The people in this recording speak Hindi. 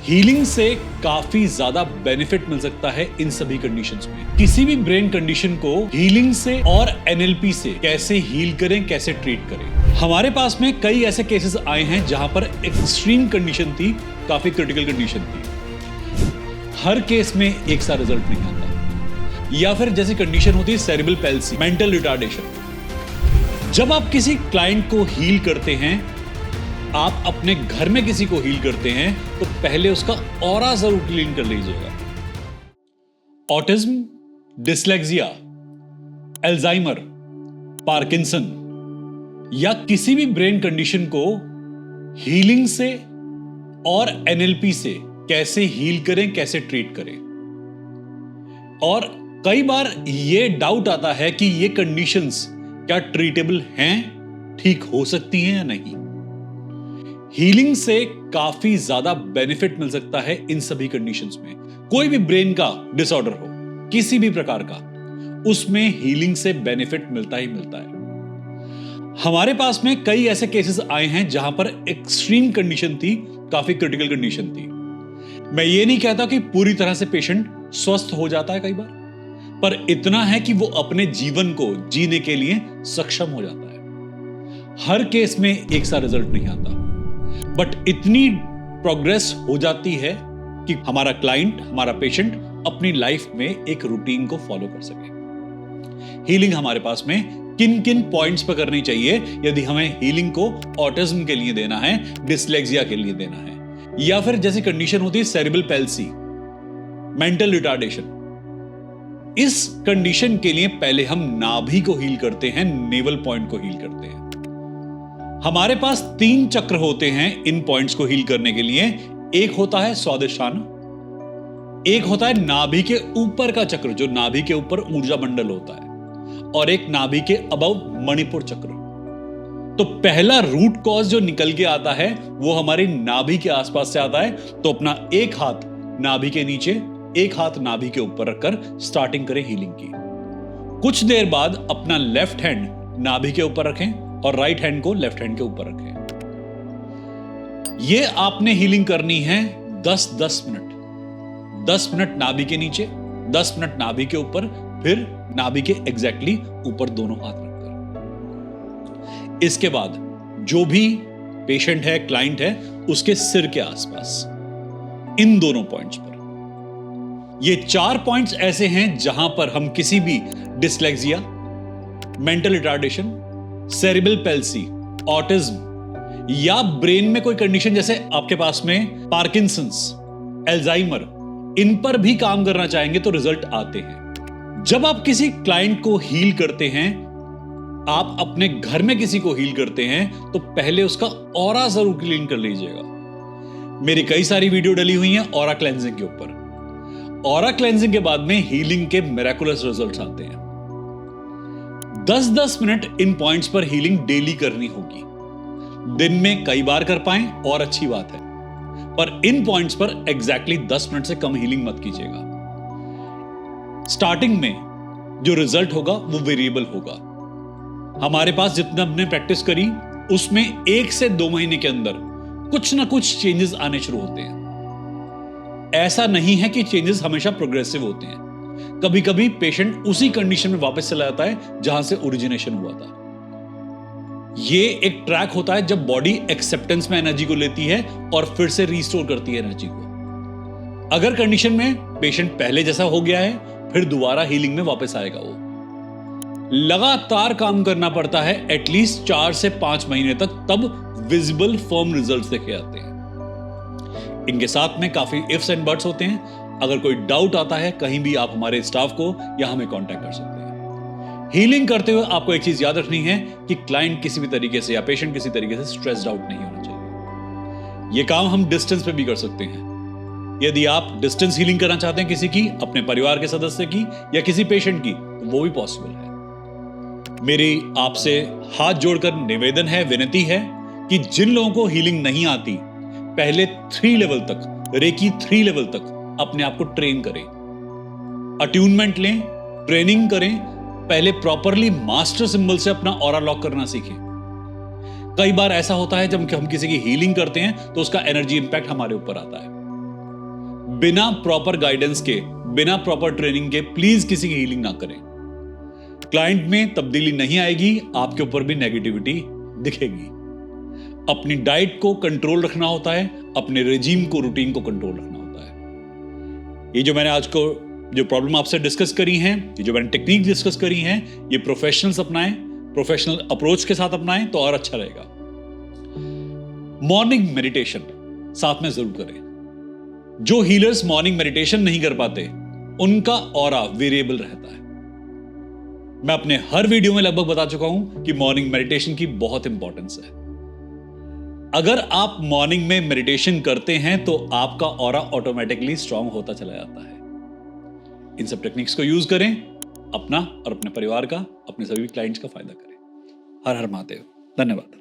हीलिंग से काफी ज्यादा बेनिफिट मिल सकता है इन सभी कंडीशंस में। किसी भी ब्रेन कंडीशन को हीलिंग से और एनएलपी से कैसे हील करें, कैसे ट्रीट करें। हमारे पास में कई ऐसे केसेस आए हैं जहां पर एक्सट्रीम कंडीशन थी, काफी क्रिटिकल कंडीशन थी। हर केस में एक सा रिजल्ट नहीं आता, या फिर जैसी कंडीशन होती है सेरेब्रल पैल्सी, मेंटल रिटार्डेशन। जब आप किसी क्लाइंट को हील करते हैं, आप अपने घर में किसी को हील करते हैं, तो पहले उसका ऑरा जरूर क्लीन कर लीजिएगा। ऑटिज्म, डिसलेक्सिया, अल्जाइमर, पार्किंसन या किसी भी ब्रेन कंडीशन को हीलिंग से और एनएलपी से कैसे हील करें, कैसे ट्रीट करें। और कई बार यह डाउट आता है कि ये कंडीशंस क्या ट्रीटेबल हैं, ठीक हो सकती हैं या नहीं। हीलिंग से काफी ज्यादा बेनिफिट मिल सकता है इन सभी कंडीशंस में। कोई भी ब्रेन का डिसऑर्डर हो, किसी भी प्रकार का, उसमें हीलिंग से बेनिफिट मिलता ही मिलता है। हमारे पास में कई ऐसे केसेस आए हैं जहां पर एक्सट्रीम कंडीशन थी, काफी क्रिटिकल कंडीशन थी। मैं ये नहीं कहता कि पूरी तरह से पेशेंट स्वस्थ हो जाता है कई बार, पर इतना है कि वो अपने जीवन को जीने के लिए सक्षम हो जाता है। हर केस में एक सा रिजल्ट नहीं आता, बट इतनी प्रोग्रेस हो जाती है कि हमारा क्लाइंट, हमारा पेशेंट अपनी लाइफ में एक रूटीन को फॉलो कर सके। हीलिंग हमारे पास में किन किन पॉइंट्स पर करनी चाहिए यदि हमें हीलिंग को ऑटिज्म के लिए देना है, डिसलेक्सिया के लिए देना है, या फिर जैसी कंडीशन होती है सेरेब्रल पैल्सी, मेंटल रिटार्डेशन। इस कंडीशन के लिए पहले हम नाभि को हील करते हैं, नेवल पॉइंट को हील करते हैं। हमारे पास 3 चक्र होते हैं इन पॉइंट्स को हील करने के लिए। एक होता है स्वादिष्टान, एक होता है नाभि के ऊपर का चक्र, जो नाभि के ऊपर ऊर्जा मंडल होता है, और एक नाभि के अबव मणिपुर चक्र। तो पहला रूट कॉज जो निकल के आता है वो हमारी नाभि के आसपास से आता है। तो अपना एक हाथ नाभि के नीचे, एक हाथ नाभि के ऊपर रखकर स्टार्टिंग करें हीलिंग की। कुछ देर बाद अपना लेफ्ट हैंड नाभि के ऊपर रखें और राइट हैंड को लेफ्ट हैंड के ऊपर रखें। यह आपने हीलिंग करनी है 10-10 मिनट। 10 मिनट नाभि के नीचे, 10 मिनट नाभि के ऊपर, फिर नाभि के एग्जैक्टली ऊपर दोनों हाथ रखकर। इसके बाद जो भी पेशेंट है, क्लाइंट है, उसके सिर के आसपास इन दोनों पॉइंट्स पर, ये 4 पॉइंट्स ऐसे हैं जहां पर हम किसी भी dyslexia, mental retardation, cerebral palsy, autism या ब्रेन में कोई कंडीशन जैसे आपके पास में पार्किंसंस, अल्जाइमर, इन पर भी काम करना चाहेंगे तो रिजल्ट आते हैं। जब आप किसी क्लाइंट को हील करते हैं, आप अपने घर में किसी को हील करते हैं, तो पहले उसका ऑरा जरूर क्लीन कर लीजिएगा। मेरी कई सारी वीडियो डली हुई हैं ऑरा क्लेंजिंग के ऊपर। ऑरा क्लेंजिंग के बाद में हीलिंग के मिरेकुलस रिजल्ट्स आते हैं। 10-10 मिनट इन पॉइंट्स पर हीलिंग डेली करनी होगी। दिन में कई बार कर पाएं और अच्छी बात है, पर इन पॉइंट्स पर एग्जैक्टली 10 मिनट से कम हीलिंग मत कीजिएगा। स्टार्टिंग में जो रिजल्ट होगा वो वेरिएबल होगा। हमारे पास जितना हमने प्रैक्टिस करी, उसमें 1 से 2 महीने के अंदर कुछ ना कुछ चेंजेस आने शुरू होते हैं। ऐसा नहीं है कि चेंजेस हमेशा प्रोग्रेसिव होते हैं। कभी कभी पेशेंट उसी कंडीशन में वापस चला जाता है जहां से ओरिजिनेशन हुआ था। यह एक ट्रैक होता है जब बॉडी एक्सेप्टेंस में एनर्जी को लेती है और फिर से रिस्टोर करती है एनर्जी को। अगर कंडीशन में पेशेंट पहले जैसा हो गया है, फिर दोबारा हीलिंग में वापस आएगा। वो लगातार काम करना पड़ता है, एटलीस्ट 4 से 5 महीने तक, तब विजिबल फर्म रिजल्ट्स देखे जाते हैं। इनके साथ में काफी इफ्स एंड बट्स होते हैं। अगर कोई डाउट आता है कहीं भी, आप हमारे स्टाफ को या हमें कांटेक्ट कर सकते हैं। हीलिंग करते हुए आपको एक चीज याद रखनी है कि क्लाइंट किसी भी तरीके से या पेशेंट किसी तरीके से स्ट्रेस्ड आउट नहीं होना चाहिए। यह काम हम डिस्टेंस पे भी कर सकते हैं। यदि आप डिस्टेंस हीलिंग करना चाहते हैं किसी की, अपने परिवार के सदस्य की या किसी पेशेंट की, तो वो भी पॉसिबल है। मेरी आपसे हाथ जोड़कर निवेदन है, विनती है कि जिन लोगों को हीलिंग नहीं आती, पहले 3 लेवल तक, रेकी 3 लेवल तक अपने आप को ट्रेन करें, अट्यूनमेंट लें, ट्रेनिंग करें। पहले प्रॉपरली मास्टर सिंबल से अपना ऑरा लॉक करना सीखें। कई बार ऐसा होता है जब हम किसी की हीलिंग करते हैं तो उसका एनर्जी इंपैक्ट हमारे ऊपर आता है। बिना प्रॉपर गाइडेंस के, बिना प्रॉपर ट्रेनिंग के प्लीज किसी की हीलिंग ना करें। क्लाइंट में तब्दीली नहीं आएगी, आपके ऊपर भी नेगेटिविटी दिखेगी। अपनी डाइट को कंट्रोल रखना होता है, अपने रेजिम को, रूटीन को कंट्रोल रखना होता है। ये जो मैंने आज को जो प्रॉब्लम आपसे डिस्कस करी हैं, ये जो मैंने टेक्निक डिस्कस करी हैं, ये प्रोफेशनल्स अपनाएं, प्रोफेशनल अप्रोच के साथ अपनाएं तो और अच्छा रहेगा। मॉर्निंग मेडिटेशन साथ में जरूर करें। जो हीलर्स मॉर्निंग मेडिटेशन नहीं कर पाते, उनका ऑरा वेरिएबल रहता है। मैं अपने हर वीडियो में लगभग बता चुका हूं कि मॉर्निंग मेडिटेशन की बहुत इंपॉर्टेंस है। अगर आप मॉर्निंग में मेडिटेशन करते हैं तो आपका ऑरा ऑटोमेटिकली स्ट्रांग होता चला जाता है। इन सब टेक्निक्स को यूज करें, अपना और अपने परिवार का, अपने सभी क्लाइंट्स का फायदा करें। हर हर महादेव। धन्यवाद।